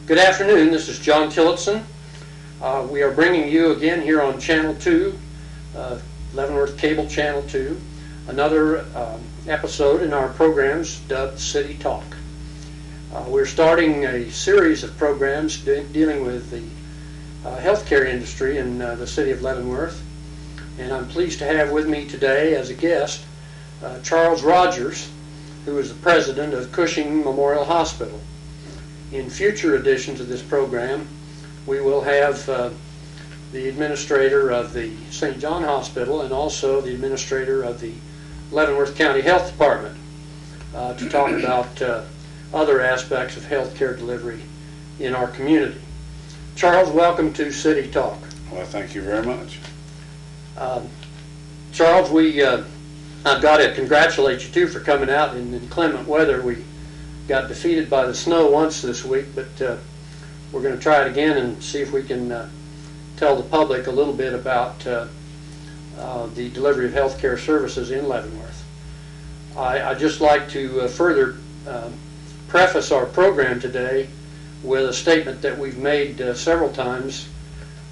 Good afternoon, this is John Tillotson. We are bringing you again here on Channel 2, Leavenworth Cable Channel 2, another episode in our programs dubbed City Talk. We're starting a series of programs dealing with the healthcare industry in the city of Leavenworth, and I'm pleased to have with me today as a guest Charles Rogers, who is the president of Cushing Memorial Hospital. In future editions of this program, we will have the administrator of the St. John Hospital and also the administrator of the Leavenworth County Health Department to talk about other aspects of healthcare delivery in our community. Charles, welcome to City Talk. Well, thank you very much. Charles, I've got to congratulate you too for coming out in inclement weather. We got defeated by the snow once this week, but we're going to try it again and see if we can tell the public a little bit about the delivery of healthcare services in Leavenworth. I'd just like to further preface our program today with a statement that we've made several times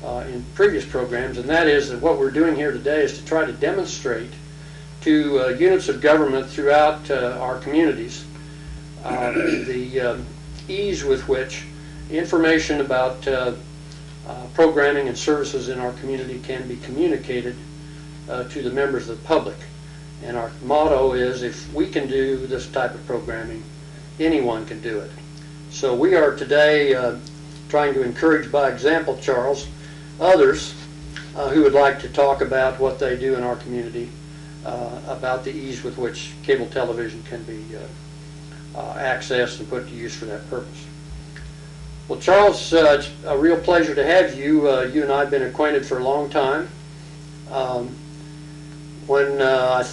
in previous programs, and that is that what we're doing here today is to try to demonstrate to units of government throughout our communities the ease with which information about programming and services in our community can be communicated to the members of the public. And our motto is, if we can do this type of programming, anyone can do it. So we are today trying to encourage by example, Charles, others who would like to talk about what they do in our community, about the ease with which cable television can be accessed and put to use for that purpose. Well, Charles, it's a real pleasure to have you. You and I have been acquainted for a long time. When I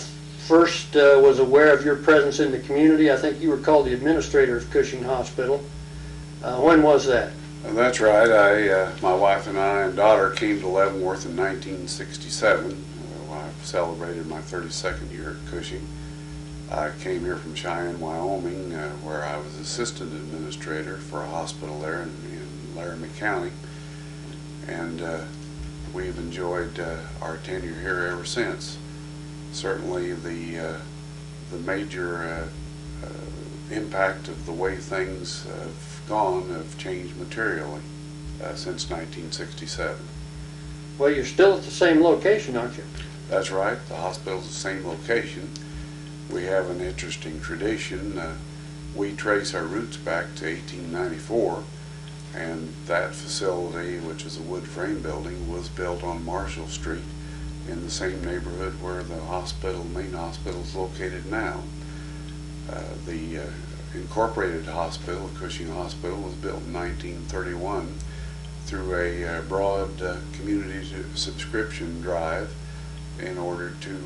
first was aware of your presence in the community, I think you were called the administrator of Cushing Hospital. When was that? That's right. My wife and I and daughter came to Leavenworth in 1967. I celebrated my 32nd year at Cushing. I came here from Cheyenne, Wyoming, where I was assistant administrator for a hospital there in Laramie County, and we've enjoyed our tenure here ever since. Certainly the major impact of the way things have gone have changed materially since 1967. Well, you're still at the same location, aren't you? That's right. The hospital's the same location. We have an interesting tradition. We trace our roots back to 1894, and that facility, which is a wood frame building, was built on Marshall Street in the same neighborhood where the hospital, main hospital, is located now. The incorporated hospital, Cushing Hospital, was built in 1931 through a broad community subscription drive in order to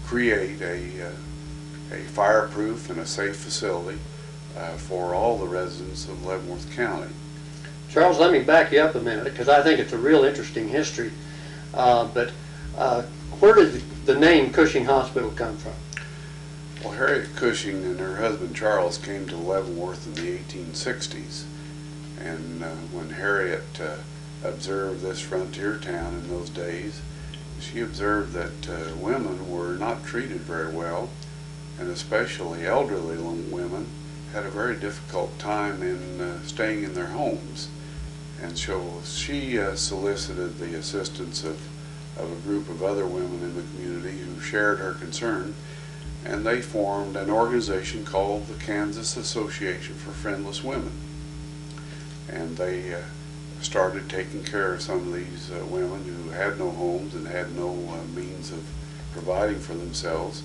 create a fireproof and a safe facility for all the residents of Leavenworth County. Charles, let me back you up a minute because I think it's a real interesting history. But where did the name Cushing Hospital come from? Well, Harriet Cushing and her husband Charles came to Leavenworth in the 1860s, and when Harriet observed this frontier town in those days, she observed that women were not treated very well, and especially elderly women had a very difficult time in staying in their homes. And so she solicited the assistance of a group of other women in the community who shared her concern, and they formed an organization called the Kansas Association for Friendless Women. And they started taking care of some of these women who had no homes and had no means of providing for themselves,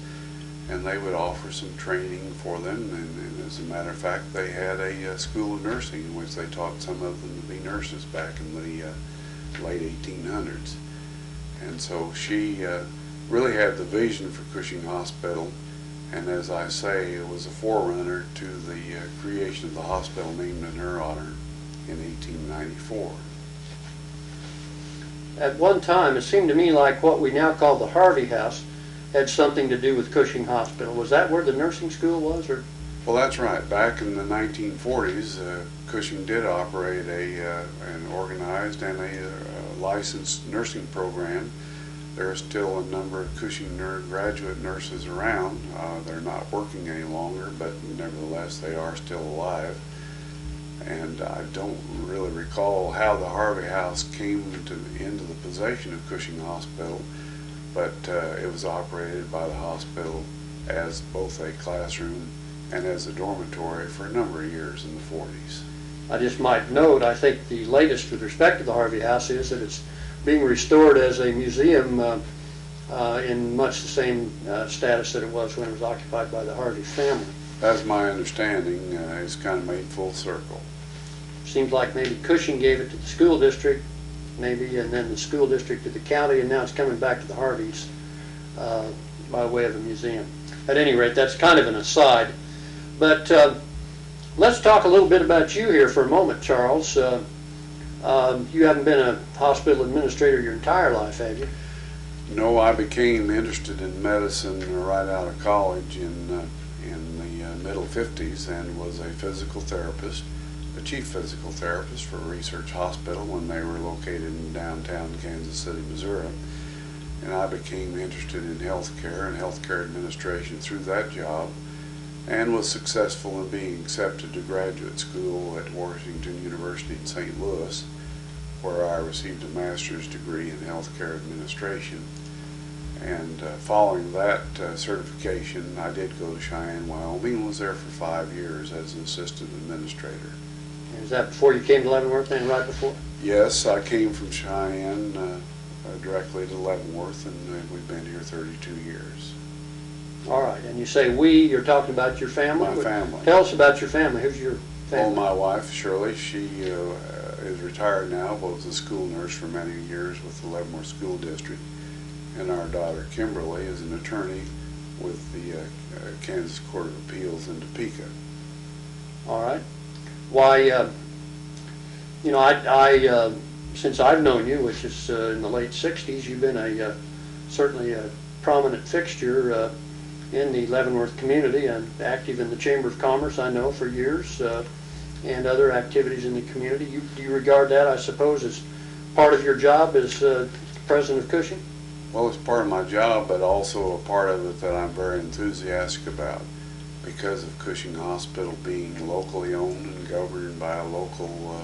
and they would offer some training for them, and as a matter of fact they had a school of nursing in which they taught some of them to be nurses back in the late 1800s. And so she really had the vision for Cushing Hospital, and as I say, it was a forerunner to the creation of the hospital named in her honor in 1894. At one time, it seemed to me like what we now call the Harvey House had something to do with Cushing Hospital. Was that where the nursing school was, or Well, that's right. Back in the 1940s, Cushing did operate an organized and a licensed nursing program. There are still a number of Cushing graduate nurses around. They're not working any longer, but nevertheless they are still alive. And I don't really recall how the Harvey House came into the possession of Cushing Hospital, but it was operated by the hospital as both a classroom and as a dormitory for a number of years in the 40s. I just might note, I think the latest with respect to the Harvey House is that it's being restored as a museum in much the same status that it was when it was occupied by the Harvey family. That's my understanding. It's kind of made full circle. Seems like maybe Cushing gave it to the school district, maybe, and then the school district to the county, and now it's coming back to the Harveys by way of a museum. At any rate, that's kind of an aside. But let's talk a little bit about you here for a moment, Charles. You haven't been a hospital administrator your entire life, have you? No, I became interested in medicine right out of college in the middle 50s and was a physical therapist, the chief physical therapist for a research hospital when they were located in downtown Kansas City, Missouri. And I became interested in healthcare and healthcare administration through that job, and was successful in being accepted to graduate school at Washington University in St. Louis, where I received a master's degree in healthcare administration. And following that certification, I did go to Cheyenne, Wyoming, and was there for 5 years as an assistant administrator. Is that before you came to Leavenworth, then, right before? Yes, I came from Cheyenne directly to Leavenworth, and we've been here 32 years. All right, and you say we, you're talking about your family? My family. Tell us about your family. Who's your family? Well, my wife, Shirley, she is retired now, but was a school nurse for many years with the Leavenworth School District. And our daughter, Kimberly, is an attorney with the Kansas Court of Appeals in Topeka. All right. Why, you know, I since I've known you, which is in the late 60s, you've been certainly a prominent fixture in the Leavenworth community and active in the Chamber of Commerce, I know, for years, and other activities in the community. Do you regard that, I suppose, as part of your job as president of Cushing? Well, it's part of my job, but also a part of it that I'm very enthusiastic about. Because of Cushing Hospital being locally owned and governed by a local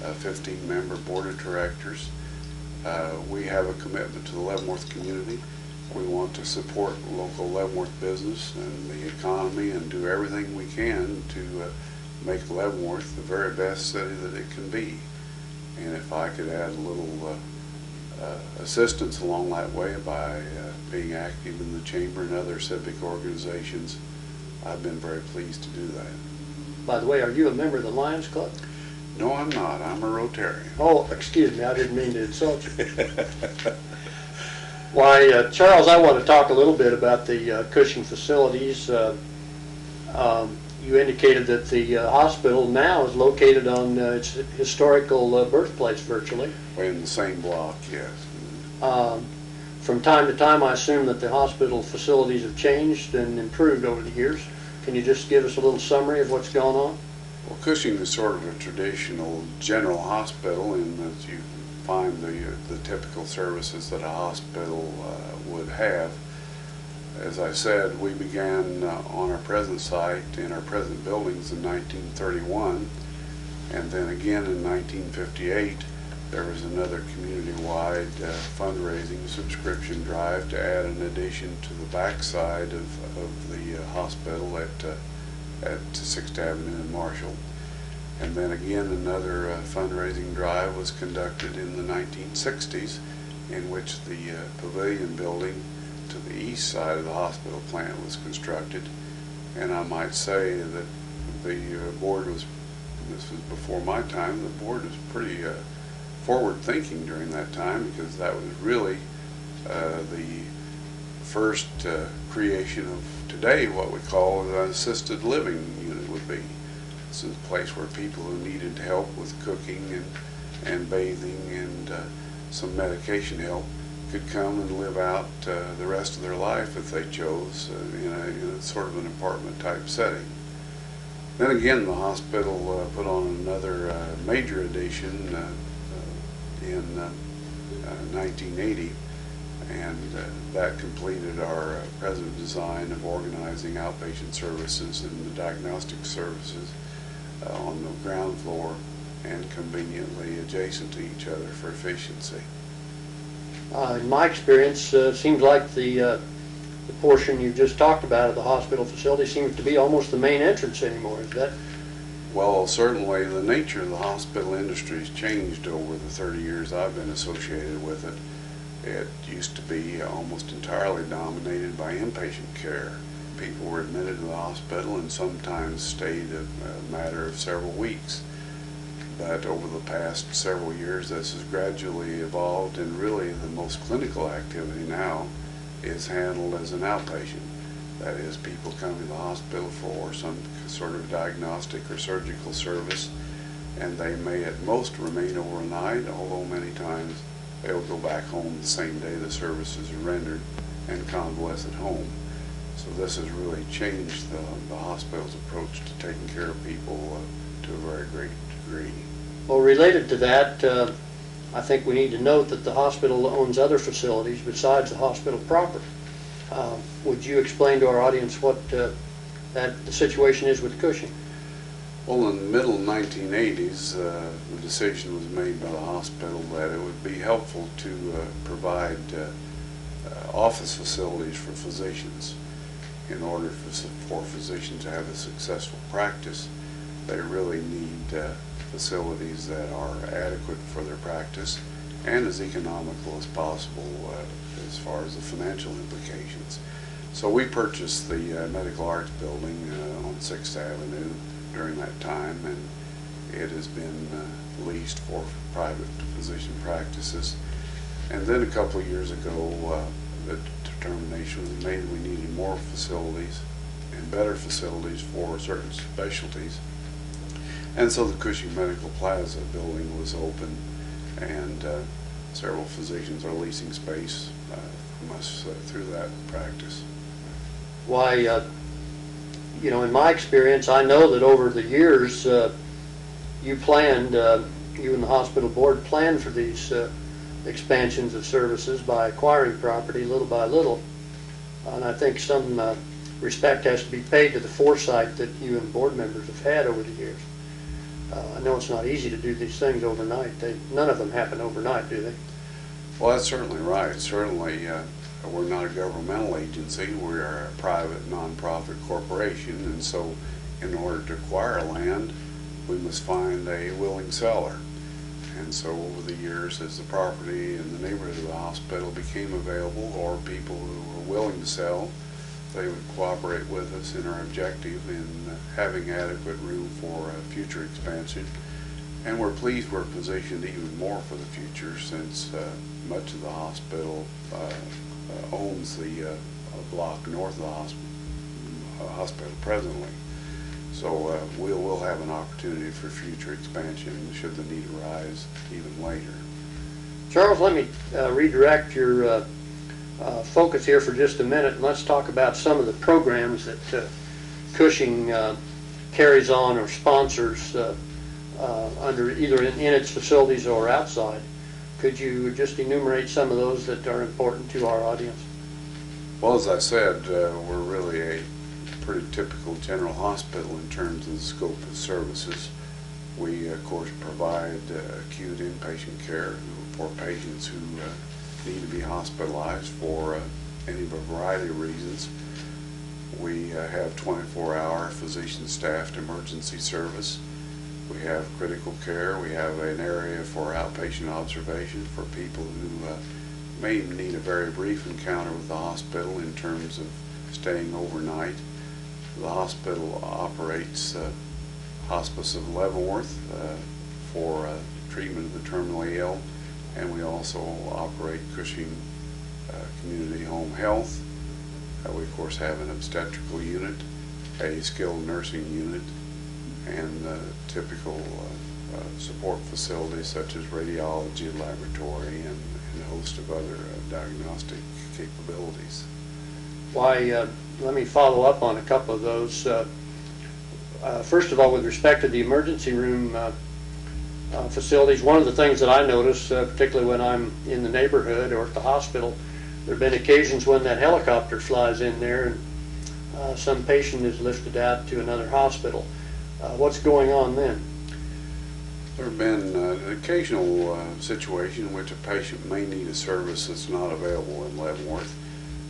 15-member board of directors, we have a commitment to the Leavenworth community. We want to support local Leavenworth business and the economy and do everything we can to make Leavenworth the very best city that it can be. And if I could add a little assistance along that way by being active in the Chamber and other civic organizations, I've been very pleased to do that. By the way, are you a member of the Lions Club? No, I'm not. I'm a Rotarian. Oh, excuse me, I didn't mean to insult you. Why, Charles, I want to talk a little bit about the Cushing facilities. You indicated that the hospital now is located on its historical birthplace, virtually. In the same block, yes. From time to time, I assume that the hospital facilities have changed and improved over the years. Can you just give us a little summary of what's going on? Well, Cushing is sort of a traditional general hospital in that you find the typical services that a hospital would have. As I said, we began on our present site in our present buildings in 1931, and then again in 1958 there was another community-wide fundraising subscription drive to add an addition to the backside of the hospital at 6th Avenue in Marshall. And then again another fundraising drive was conducted in the 1960s, in which the pavilion building to the east side of the hospital plant was constructed. And I might say that the board was, this was before my time, the board was pretty forward thinking during that time, because that was really the first creation of today what we call an assisted living unit would be. This is a place where people who needed help with cooking and bathing and some medication help could come and live out the rest of their life if they chose in a sort of an apartment type setting. Then again, the hospital put on another major addition in 1980, and that completed our present design of organizing outpatient services and the diagnostic services on the ground floor and conveniently adjacent to each other for efficiency. In my experience, seems like the portion you just talked about of the hospital facility seems to be almost the main entrance anymore. Is that? Well, certainly the nature of the hospital industry has changed over the 30 years I've been associated with it. It used to be almost entirely dominated by inpatient care. People were admitted to the hospital and sometimes stayed a matter of several weeks. But over the past several years, this has gradually evolved, and really the most clinical activity now is handled as an outpatient. That is, people come to the hospital for some sort of diagnostic or surgical service, and they may at most remain overnight, although many times they'll go back home the same day the services are rendered and convalesce at home. So this has really changed the hospital's approach to taking care of people to a very great degree. Well, related to that, I think we need to note that the hospital owns other facilities besides the hospital proper. Would you explain to our audience what the situation is with Cushing? Well, in the middle 1980s, the decision was made by the hospital that it would be helpful to provide office facilities for physicians. In order for physicians to have a successful practice, they really need facilities that are adequate for their practice and as economical as possible as far as the financial implications. So we purchased the Medical Arts Building on 6th Avenue during that time, and it has been leased for private physician practices. And then a couple of years ago, the determination was made that we needed more facilities and better facilities for certain specialties. And so the Cushing Medical Plaza building was open, and several physicians are leasing space from us through that practice. Why, you know, in my experience, I know that over the years you planned, you and the hospital board planned for these expansions of services by acquiring property little by little. And I think some respect has to be paid to the foresight that you and board members have had over the years. I know it's not easy to do these things overnight. None of them happen overnight, do they? Well, that's certainly right. Certainly, we're not a governmental agency. We are a private, non-profit corporation, and so in order to acquire land, we must find a willing seller. And so over the years, as the property in the neighborhood of the hospital became available, or people who were willing to sell, they would cooperate with us in our objective in having adequate room for future expansion. And we're pleased we're positioned even more for the future, since much of the hospital owns the block north of the hospital presently. So we'll have an opportunity for future expansion should the need arise even later. Charles, let me redirect your focus here for just a minute, and let's talk about some of the programs that Cushing carries on or sponsors under either in its facilities or outside. Could you just enumerate some of those that are important to our audience? Well, as I said, we're really a pretty typical general hospital in terms of the scope of services. We, of course, provide acute inpatient care for patients who need to be hospitalized for any of a variety of reasons. We have 24-hour physician-staffed emergency service. We have critical care. We have an area for outpatient observation for people who may need a very brief encounter with the hospital in terms of staying overnight. The hospital operates Hospice of Leavenworth for treatment of the terminally ill, and we also operate Cushing Community Home Health. We of course have an obstetrical unit, a skilled nursing unit, and typical support facilities such as radiology, laboratory, and a host of other diagnostic capabilities. Why, let me follow up on a couple of those. First of all, with respect to the emergency room facilities, one of the things that I notice, particularly when I'm in the neighborhood or at the hospital, there have been occasions when that helicopter flies in there and some patient is lifted out to another hospital. What's going on then? There have been an occasional situation in which a patient may need a service that's not available in Leavenworth.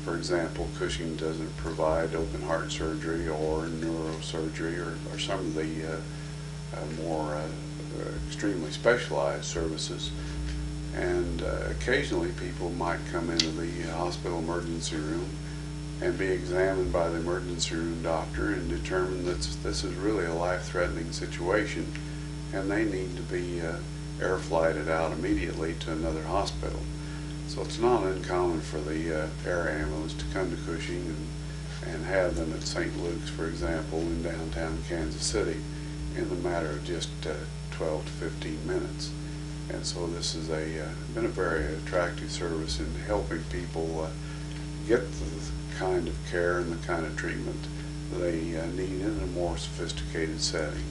For example, Cushing doesn't provide open heart surgery or neurosurgery or some of the more extremely specialized services. And occasionally people might come into the hospital emergency room and be examined by the emergency room doctor and determine that this is really a life-threatening situation and they need to be air flighted out immediately to another hospital. So it's not uncommon for the air ambulance to come to Cushing and have them at St. Luke's, for example, in downtown Kansas City in the matter of just 12 to 15 minutes. And so this has been a very attractive service in helping people get the kind of care and the kind of treatment they need in a more sophisticated setting.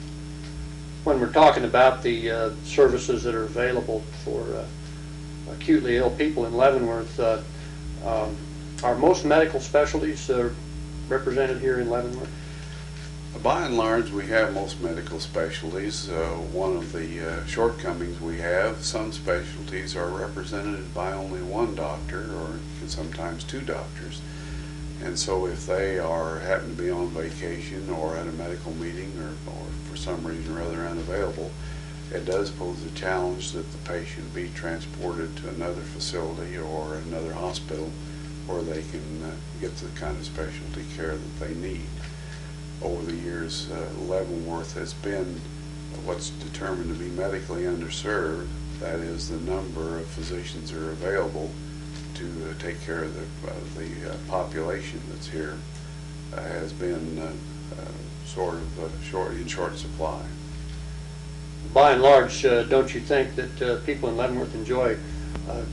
When we're talking about the services that are available for acutely ill people in Leavenworth, are most medical specialties represented here in Leavenworth? By and large, we have most medical specialties. One of the shortcomings we have, some specialties are represented by only one doctor or sometimes two doctors. And so if they happen to be on vacation or at a medical meeting or for some reason or other unavailable, it does pose a challenge that the patient be transported to another facility or another hospital where they can get the kind of specialty care that they need. Over the years, Leavenworth has been what's determined to be medically underserved. That is, the number of physicians that are available to take care of the population that's here has been in short supply. By and large, don't you think that people in Leavenworth enjoy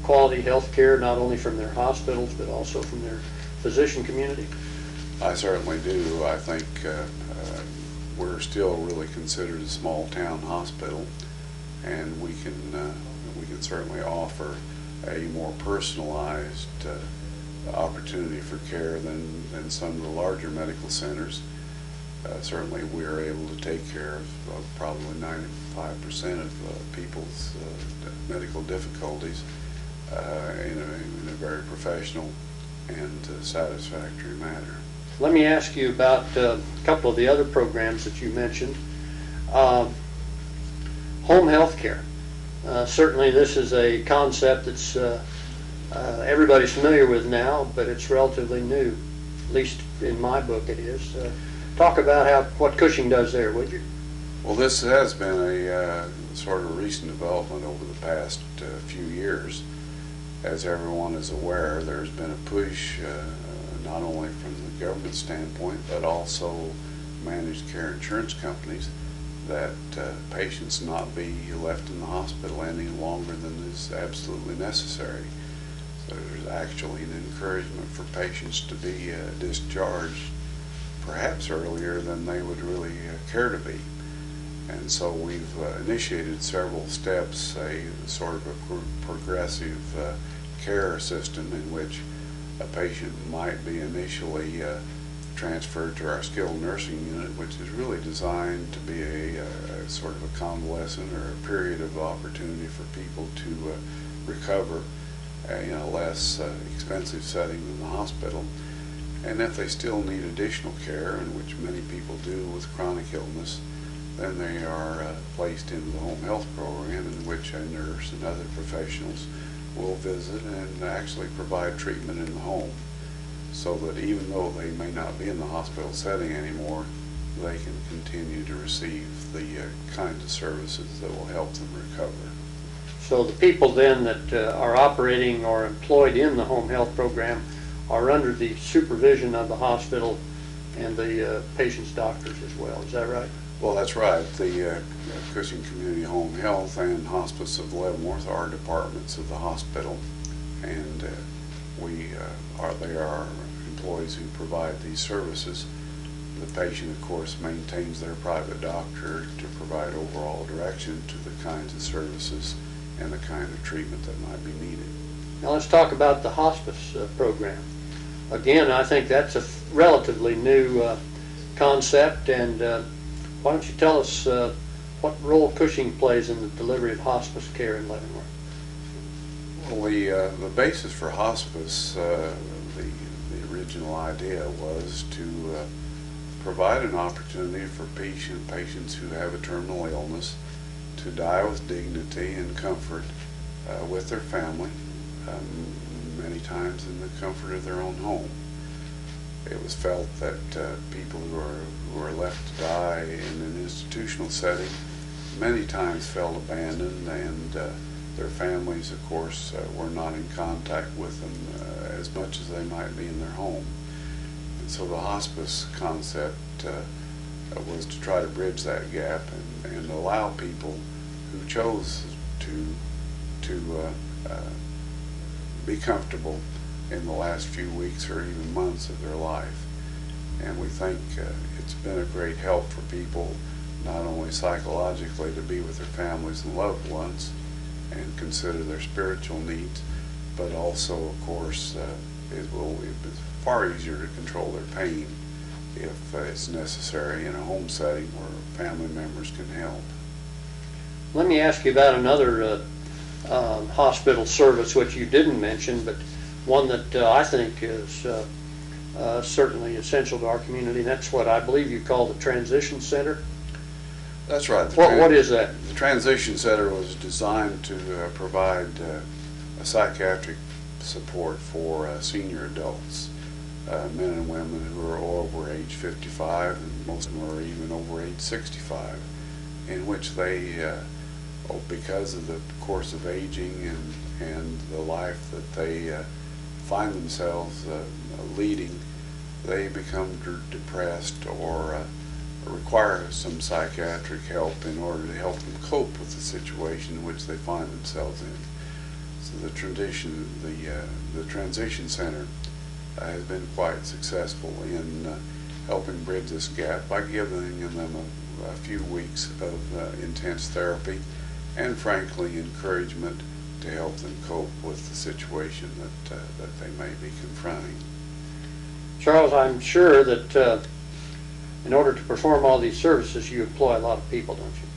quality health care, not only from their hospitals, but also from their physician community? I certainly do. I think we're still really considered a small town hospital, and we can certainly offer a more personalized opportunity for care than some of the larger medical centers. Certainly we're able to take care of probably 95% of people's medical difficulties in a very professional and satisfactory manner. Let me ask you about a couple of the other programs that you mentioned. Home health care. Certainly this is a concept that's everybody's familiar with now, but it's relatively new. At least in my book it is. Talk about what Cushing does there, would you? Well, this has been a sort of recent development over the past few years. As everyone is aware, there's been a push not only from the government standpoint, but also managed care insurance companies, that patients not be left in the hospital any longer than is absolutely necessary. So there's actually an encouragement for patients to be discharged perhaps earlier than they would really care to be. And so we've initiated several steps, a sort of a progressive care system in which a patient might be initially transferred to our skilled nursing unit, which is really designed to be a sort of a convalescent or a period of opportunity for people to recover in a less expensive setting than the hospital. And if they still need additional care, and which many people do with chronic illness, then they are placed into the home health program, in which a nurse and other professionals will visit and actually provide treatment in the home, so that even though they may not be in the hospital setting anymore, they can continue to receive the kinds of services that will help them recover. So the people then that are operating or employed in the home health program are under the supervision of the hospital and the patient's doctors as well. Is that right? Well, that's right. The Cushing Community Home Health and Hospice of Leavenworth are departments of the hospital, and they are employees who provide these services. The patient, of course, maintains their private doctor to provide overall direction to the kinds of services and the kind of treatment that might be needed. Now let's talk about the hospice program. Again, I think that's a relatively new concept, and why don't you tell us what role Cushing plays in the delivery of hospice care in Leavenworth? Well, the basis for hospice, the original idea was to provide an opportunity for patients who have a terminal illness to die with dignity and comfort with their family, many times in the comfort of their own home. It was felt that people who are left to die in an institutional setting many times felt abandoned, and their families, of course, were not in contact with them as much as they might be in their home. And so the hospice concept was to try to bridge that gap and allow people who chose to be comfortable in the last few weeks or even months of their life. And we think it's been a great help for people, not only psychologically to be with their families and loved ones and consider their spiritual needs, but also, of course, it's far easier to control their pain if it's necessary in a home setting where family members can help. Let me ask you about another hospital service which you didn't mention, but one that I think is certainly essential to our community, and that's what I believe you call the Transition Center. That's right. What is that? The Transition Center was designed to provide a psychiatric support for senior adults, men and women who are over age 55, and most of them are even over age 65, in which they, because of the course of aging and the life that they find themselves leading, they become depressed or require some psychiatric help in order to help them cope with the situation in which they find themselves in. So the Transition Center has been quite successful in helping bridge this gap by giving them a few weeks of intense therapy and, frankly, encouragement to help them cope with the situation that they may be confronting. Charles, I'm sure that in order to perform all these services, you employ a lot of people, don't you?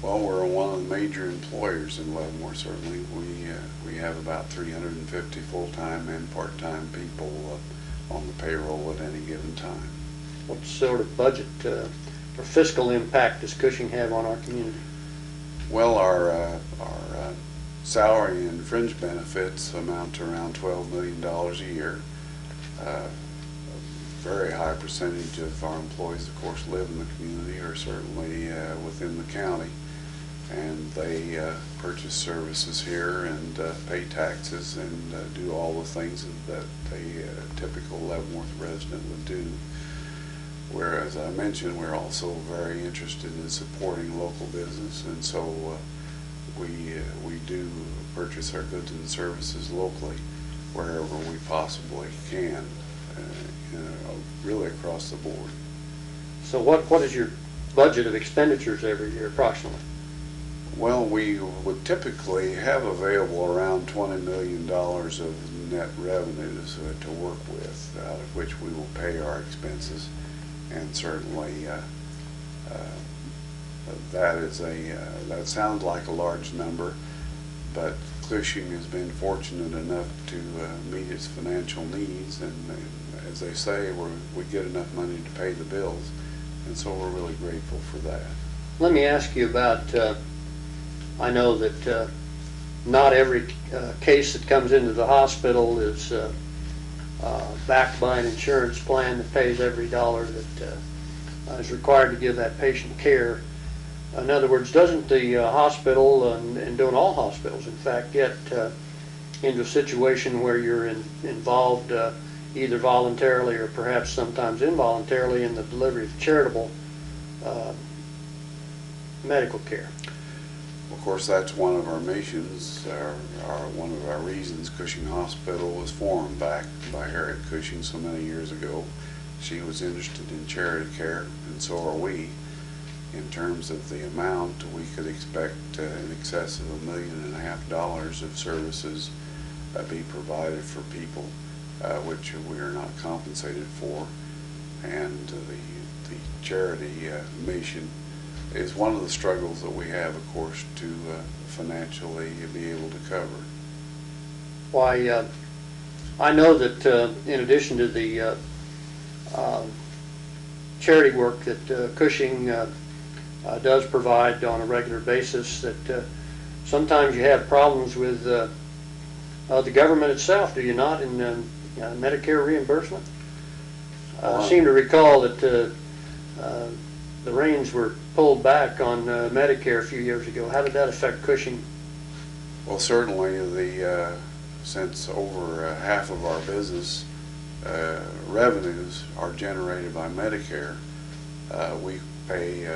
Well, we're one of the major employers in Leavenworth, certainly. We have about 350 full-time and part-time people on the payroll at any given time. What sort of budget or fiscal impact does Cushing have on our community? Well, our salary and fringe benefits amount to around $12 million a year. A very high percentage of our employees, of course, live in the community or certainly within the county, and they purchase services here and pay taxes and do all the things that a typical Leavenworth resident would do. Whereas I mentioned, we're also very interested in supporting local business, and so we do purchase our goods and services locally wherever we possibly can, really across the board. So what is your budget of expenditures every year, approximately? Well, we would typically have available around $20 million of net revenues to work with, out of which we will pay our expenses, and certainly that sounds like a large number, but Cushing has been fortunate enough to meet its financial needs, and as they say, we get enough money to pay the bills, and so we're really grateful for that. Let me ask you about, I know that not every case that comes into the hospital is backed by an insurance plan that pays every dollar that is required to give that patient care. In other words, doesn't the hospital, and don't all hospitals, in fact, get into a situation where you're involved either voluntarily or perhaps sometimes involuntarily in the delivery of charitable medical care? Of course, that's one of our missions, one of our reasons Cushing Hospital was formed back by Harriet Cushing so many years ago, She was interested in charity care, and so are we. In terms of the amount, we could expect in excess of $1.5 million of services be provided for people, which we are not compensated for. And the charity mission is one of the struggles that we have, of course, to financially be able to cover. Why, I know that in addition to the charity work that Cushing does provide on a regular basis, that sometimes you have problems with the government itself, do you not, in Medicare reimbursement? I seem to recall that the reins were pulled back on Medicare a few years ago. How did that affect Cushing? Well, certainly since over half of our business revenues are generated by Medicare, we pay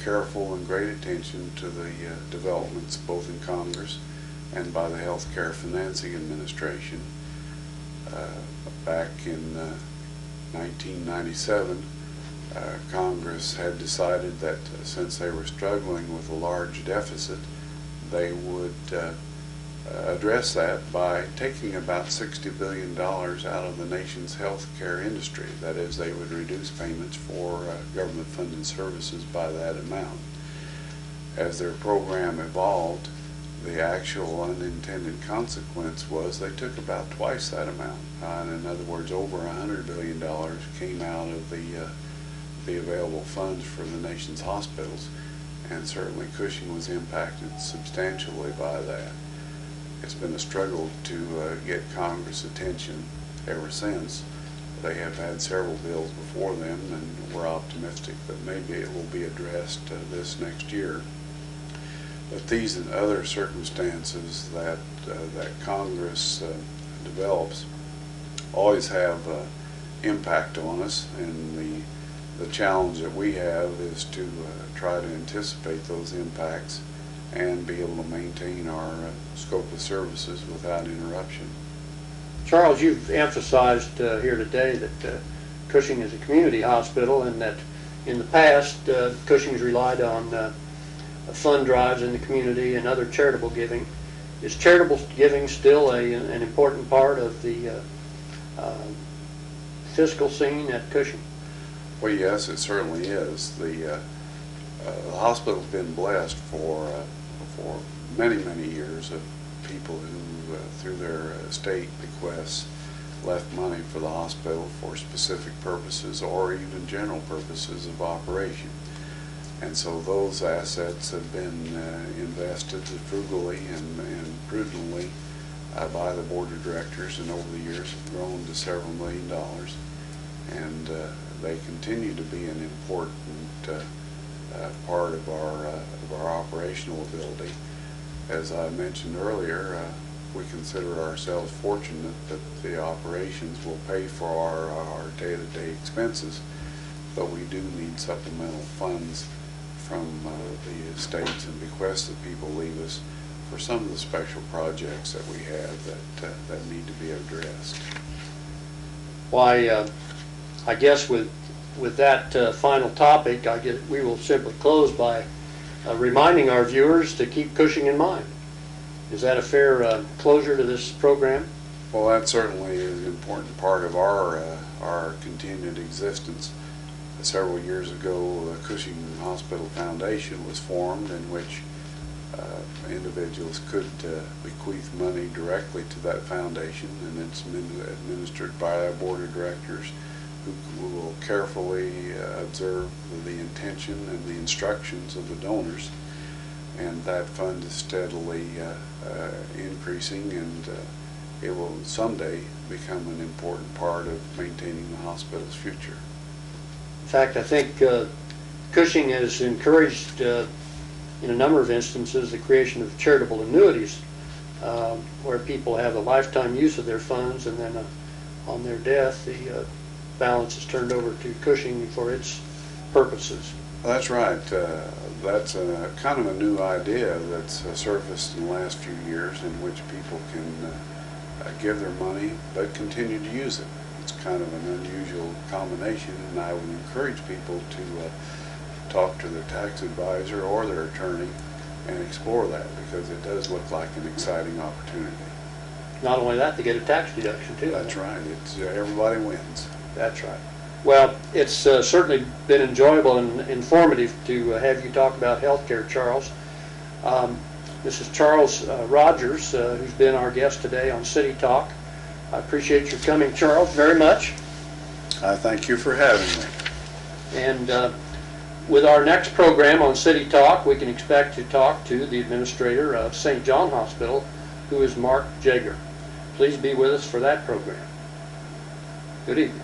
careful and great attention to the developments both in Congress and by the Health Care Financing Administration. Back in 1997, Congress had decided that since they were struggling with a large deficit, they would address that by taking about $60 billion out of the nation's health care industry. That is, they would reduce payments for government-funded services by that amount. As their program evolved, the actual unintended consequence was they took about twice that amount. In other words, over $100 billion came out of the available funds for the nation's hospitals, and certainly Cushing was impacted substantially by that. It's been a struggle to get Congress' attention ever since. They have had several bills before them, and we're optimistic that maybe it will be addressed this next year. But these and other circumstances that Congress develops always have impact on us, and the challenge that we have is to try to anticipate those impacts and be able to maintain our scope of services without interruption. Charles, you've emphasized here today that Cushing is a community hospital, and that in the past Cushing's relied on fund drives in the community and other charitable giving. Is charitable giving still an important part of the fiscal scene at Cushing? Well, yes, it certainly is. The hospital's been blessed for many, many years of people who, through their estate bequests, left money for the hospital for specific purposes or even general purposes of operation. And so those assets have been invested frugally and prudently by the board of directors, and over the years have grown to several $1 million. And they continue to be an important part of our operational ability. As I mentioned earlier, we consider ourselves fortunate that the operations will pay for our day-to-day expenses, but we do need supplemental funds from the estates and bequests that people leave us for some of the special projects that we have that need to be addressed. Why, I guess with that final topic, we will simply close by reminding our viewers to keep Cushing in mind. Is that a fair closure to this program? Well, that certainly is an important part of our continued existence. Several years ago, the Cushing Hospital Foundation was formed, in which individuals could bequeath money directly to that foundation, and it's administered by our board of directors, who will carefully observe the intention and the instructions of the donors. And that fund is steadily increasing, and it will someday become an important part of maintaining the hospital's future. In fact, I think Cushing has encouraged, in a number of instances, the creation of charitable annuities, where people have a lifetime use of their funds, and then on their death, the balance is turned over to Cushing for its purposes. That's right. That's kind of a new idea that's surfaced in the last few years, in which people can give their money but continue to use it. it's kind of an unusual combination, and I would encourage people to talk to their tax advisor or their attorney and explore that, because it does look like an exciting opportunity. Not only that, they get a tax deduction too. That's right. It's everybody wins. That's right. Well, it's certainly been enjoyable and informative to have you talk about healthcare, Charles. This is Charles Rogers, who's been our guest today on City Talk. I appreciate your coming, Charles, very much. I thank you for having me. And with our next program on City Talk, we can expect to talk to the administrator of St. John Hospital, who is Mark Jager. Please be with us for that program. Good evening.